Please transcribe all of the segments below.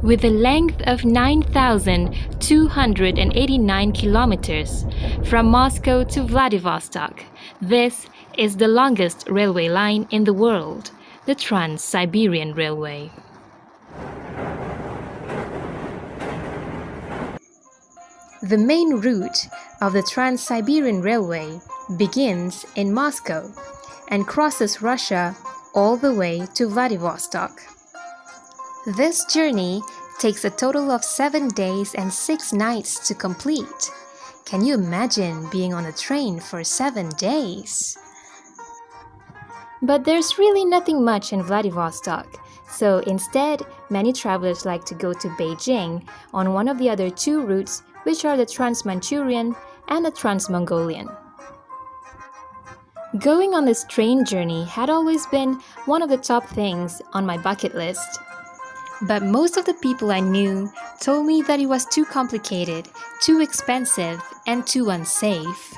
with a length of 9,289 kilometers from Moscow to Vladivostok. This is the longest railway line in the world, the Trans Siberian Railway. The main route of the Trans Siberian Railway begins in Moscow and crosses Russia all the way to Vladivostok. This journey takes a total of 7 days and 6 nights to complete. Can you imagine being on a train for 7 days? But there's really nothing much in Vladivostok, so instead, many travelers like to go to Beijing on one of the other 2 routes, which are the Trans-Manchurian and the Trans-Mongolian. Going on this train journey had always been one of the top things on my bucket list. But most of the people I knew told me that it was too complicated, too expensive, and too unsafe.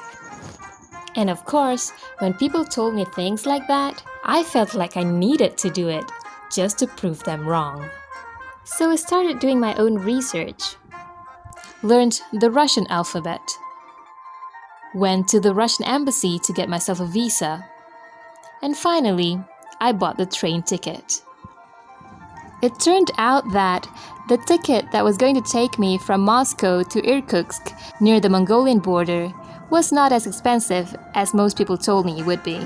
And of course, when people told me things like that, I felt like I needed to do it, just to prove them wrong. So I started doing my own research. Learned the Russian alphabet. Went to the Russian embassy to get myself a visa. And finally, I bought the train ticket. It turned out that the ticket that was going to take me from Moscow to Irkutsk, near the Mongolian border, was not as expensive as most people told me it would be.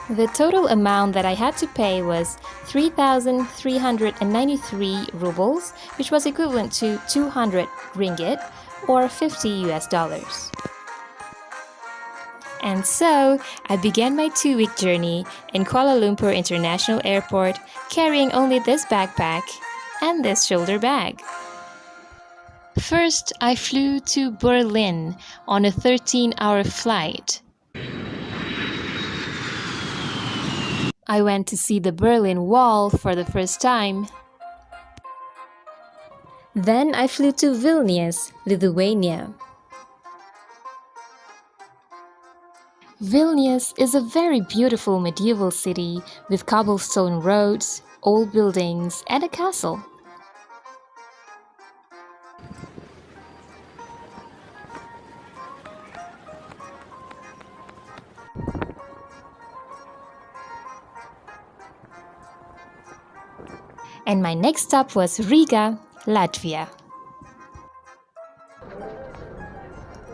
The total amount that I had to pay was 3,393 rubles, which was equivalent to 200 ringgit or $50. And so, I began my 2-week journey in Kuala Lumpur International Airport, carrying only this backpack and this shoulder bag. First, I flew to Berlin on a 13-hour flight. I went to see the Berlin Wall for the first time. Then I flew to Vilnius, Lithuania. Vilnius is a very beautiful medieval city with cobblestone roads, old buildings, and a castle. And my next stop was Riga, Latvia.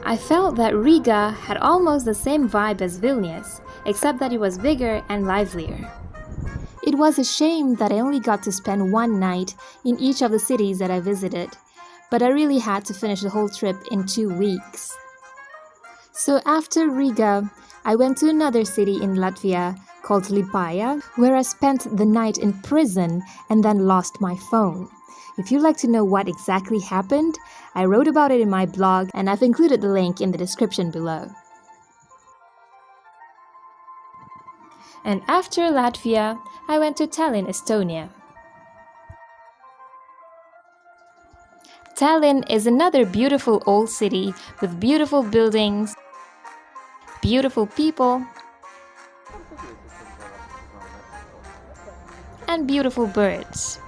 I felt that Riga had almost the same vibe as Vilnius, except that it was bigger and livelier. It was a shame that I only got to spend 1 night in each of the cities that I visited, but I really had to finish the whole trip in 2 weeks. So after Riga, I went to another city in Latvia called Liepaja, where I spent the night in prison and then lost my phone. If you'd like to know what exactly happened, I wrote about it in my blog and I've included the link in the description below. And after Latvia, I went to Tallinn, Estonia. Tallinn is another beautiful old city with beautiful buildings, beautiful people, and beautiful birds.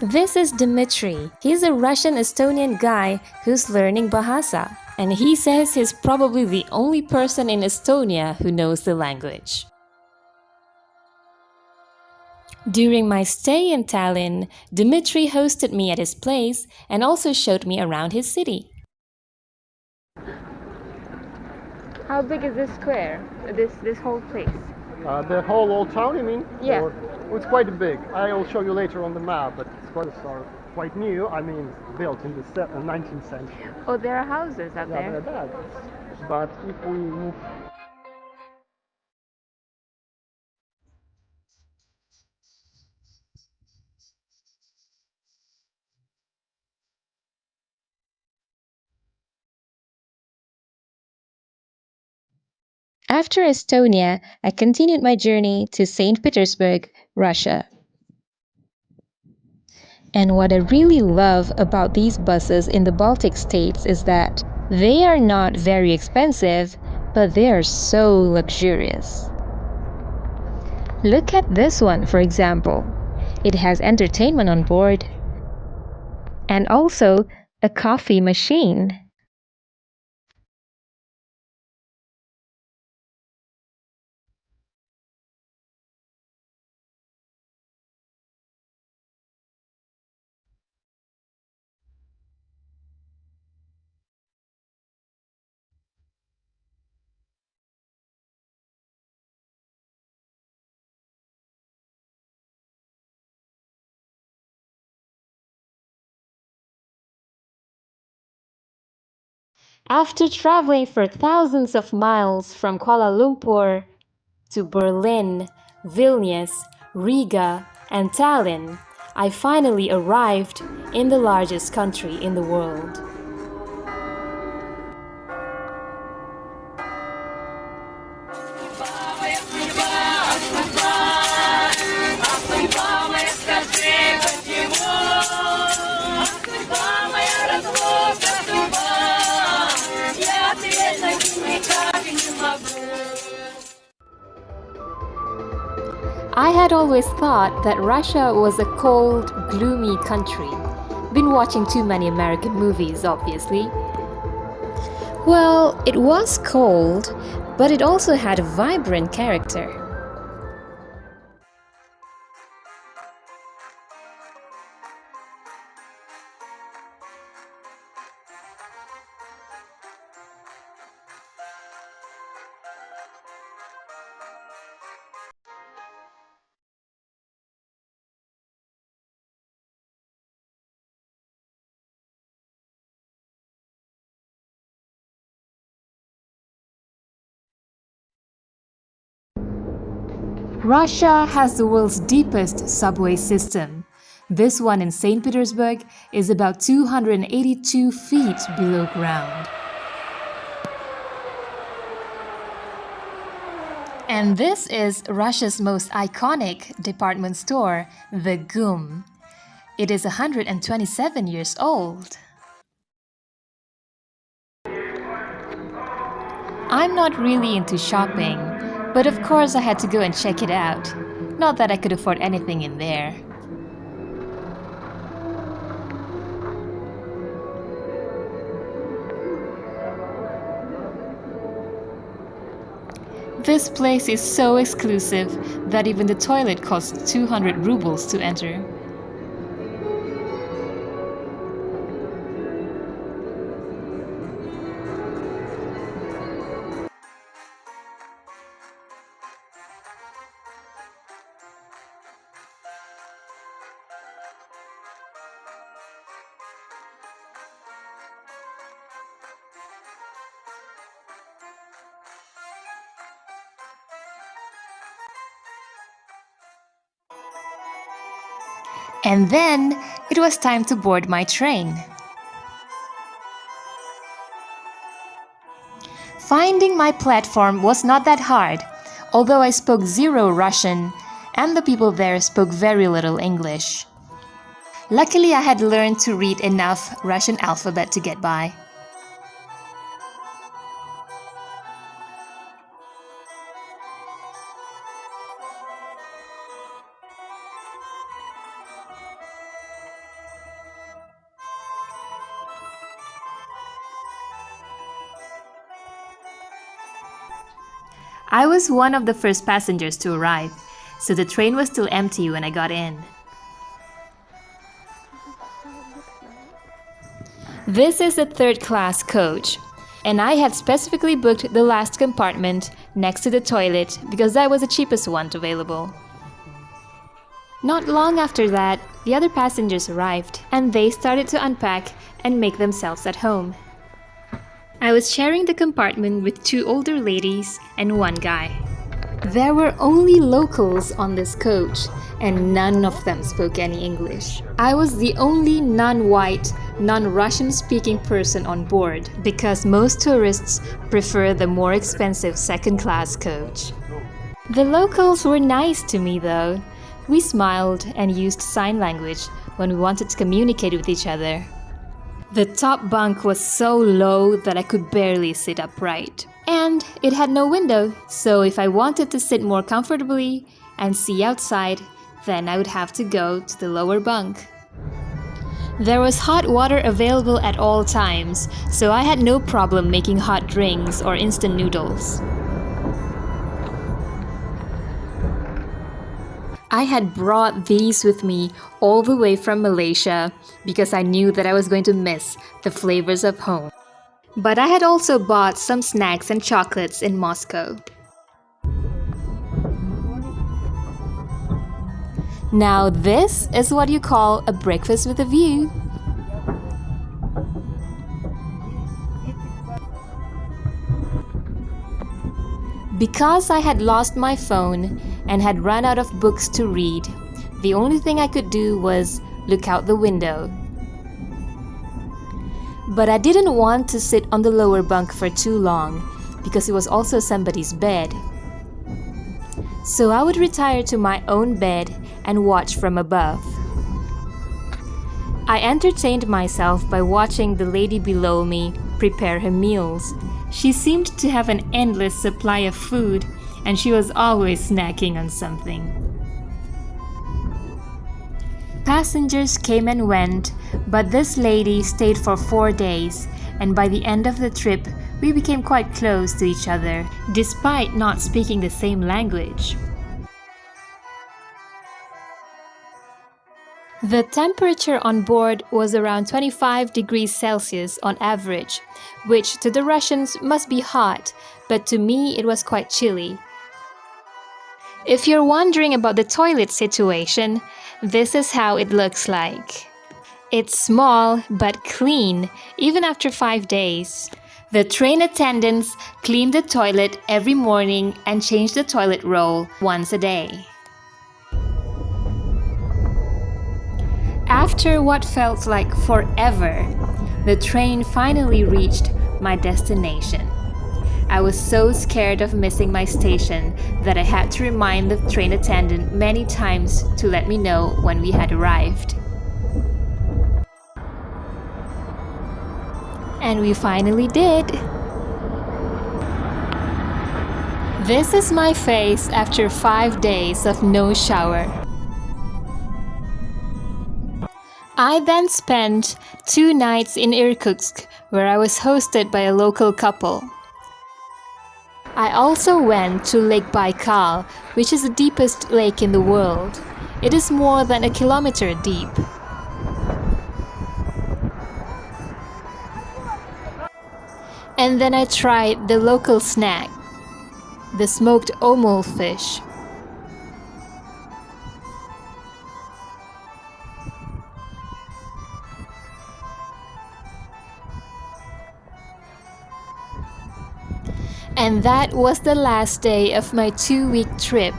This is Dmitry. He's a Russian-Estonian guy who's learning Bahasa, and he says he's probably the only person in Estonia who knows the language. During my stay in Tallinn, Dmitry hosted me at his place and also showed me around his city. How big is this square, this whole place? The whole old town, you mean? Yeah. Well, it's quite big. I'll show you later on the map, but squares are quite new. I mean, built in the 19th century. Oh, there are houses up Yeah, there. they're bad. But if we move... After Estonia, I continued my journey to St. Petersburg, Russia. And what I really love about these buses in the Baltic states is that they are not very expensive, but they are so luxurious. Look at this one, for example. It has entertainment on board and also a coffee machine. After traveling for thousands of miles from Kuala Lumpur to Berlin, Vilnius, Riga, and Tallinn, I finally arrived in the largest country in the world. I had always thought that Russia was a cold, gloomy country. Been watching too many American movies, obviously. Well, it was cold, but it also had a vibrant character. Russia has the world's deepest subway system. This one in St. Petersburg is about 282 feet below ground. And this is Russia's most iconic department store, the GUM. It is 127 years old. I'm not really into shopping, but of course I had to go and check it out. Not that I could afford anything in there. This place is so exclusive that even the toilet costs 200 rubles to enter. And then it was time to board my train. Finding my platform was not that hard, although I spoke zero Russian and the people there spoke very little English. Luckily, I had learned to read enough Russian alphabet to get by. I was one of the first passengers to arrive, so the train was still empty when I got in. This is a third-class coach, and I had specifically booked the last compartment next to the toilet because that was the cheapest one available. Not long after that, the other passengers arrived, and they started to unpack and make themselves at home. I was sharing the compartment with two older ladies and one guy. There were only locals on this coach, and none of them spoke any English. I was the only non-white, non-Russian speaking person on board because most tourists prefer the more expensive second-class coach. The locals were nice to me though. We smiled and used sign language when we wanted to communicate with each other. The top bunk was so low that I could barely sit upright. And it had no window, so if I wanted to sit more comfortably and see outside, then I would have to go to the lower bunk. There was hot water available at all times, so I had no problem making hot drinks or instant noodles. I had brought these with me all the way from Malaysia because I knew that I was going to miss the flavors of home. But I had also bought some snacks and chocolates in Moscow. Now this is what you call a breakfast with a view. Because I had lost my phone and had run out of books to read, the only thing I could do was look out the window. But I didn't want to sit on the lower bunk for too long because it was also somebody's bed. So I would retire to my own bed and watch from above. I entertained myself by watching the lady below me prepare her meals. She seemed to have an endless supply of food, and she was always snacking on something. Passengers came and went, but this lady stayed for 4 days, and by the end of the trip, we became quite close to each other, despite not speaking the same language. The temperature on board was around 25 degrees Celsius on average, which to the Russians must be hot, but to me it was quite chilly. If you're wondering about the toilet situation, this is how it looks like. It's small but clean, even after 5 days. The train attendants clean the toilet every morning and change the toilet roll once a day. After what felt like forever, the train finally reached my destination. I was so scared of missing my station that I had to remind the train attendant many times to let me know when we had arrived. And we finally did. This is my face after 5 days of no shower. I then spent 2 nights in Irkutsk, where I was hosted by a local couple. I also went to Lake Baikal, which is the deepest lake in the world. It is more than a kilometer deep. And then I tried the local snack, the smoked omul fish. And that was the last day of my 2-week trip.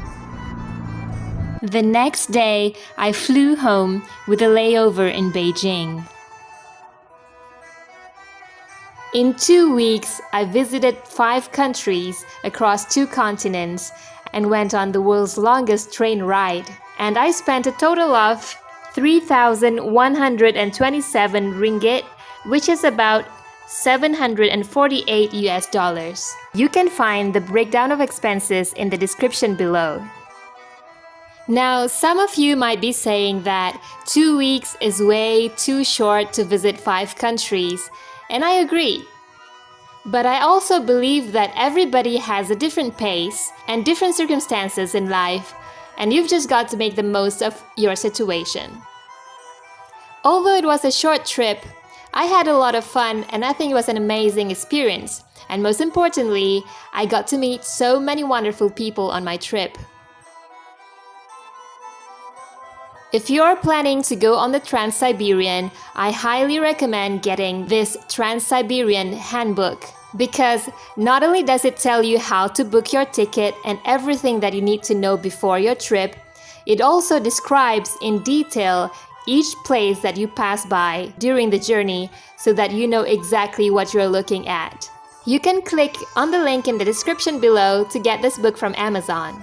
The next day, I flew home with a layover in Beijing. In 2 weeks, I visited 5 countries across 2 continents and went on the world's longest train ride. And I spent a total of 3,127 ringgit, which is about $748 US. You can find the breakdown of expenses in the description below. Now, some of you might be saying that 2 weeks is way too short to visit 5 countries, and I agree. But I also believe that everybody has a different pace and different circumstances in life, and you've just got to make the most of your situation. Although it was a short trip, I had a lot of fun, and I think it was an amazing experience. And most importantly, I got to meet so many wonderful people on my trip. If you're planning to go on the Trans Siberian, I highly recommend getting this Trans Siberian handbook, because not only does it tell you how to book your ticket and everything that you need to know before your trip, it also describes in detail each place that you pass by during the journey so that you know exactly what you're looking at. You can click on the link in the description below to get this book from Amazon.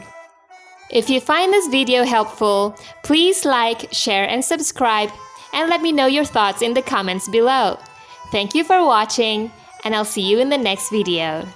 If you find this video helpful, please like, share, and subscribe, and let me know your thoughts in the comments below. Thank you for watching, and I'll see you in the next video.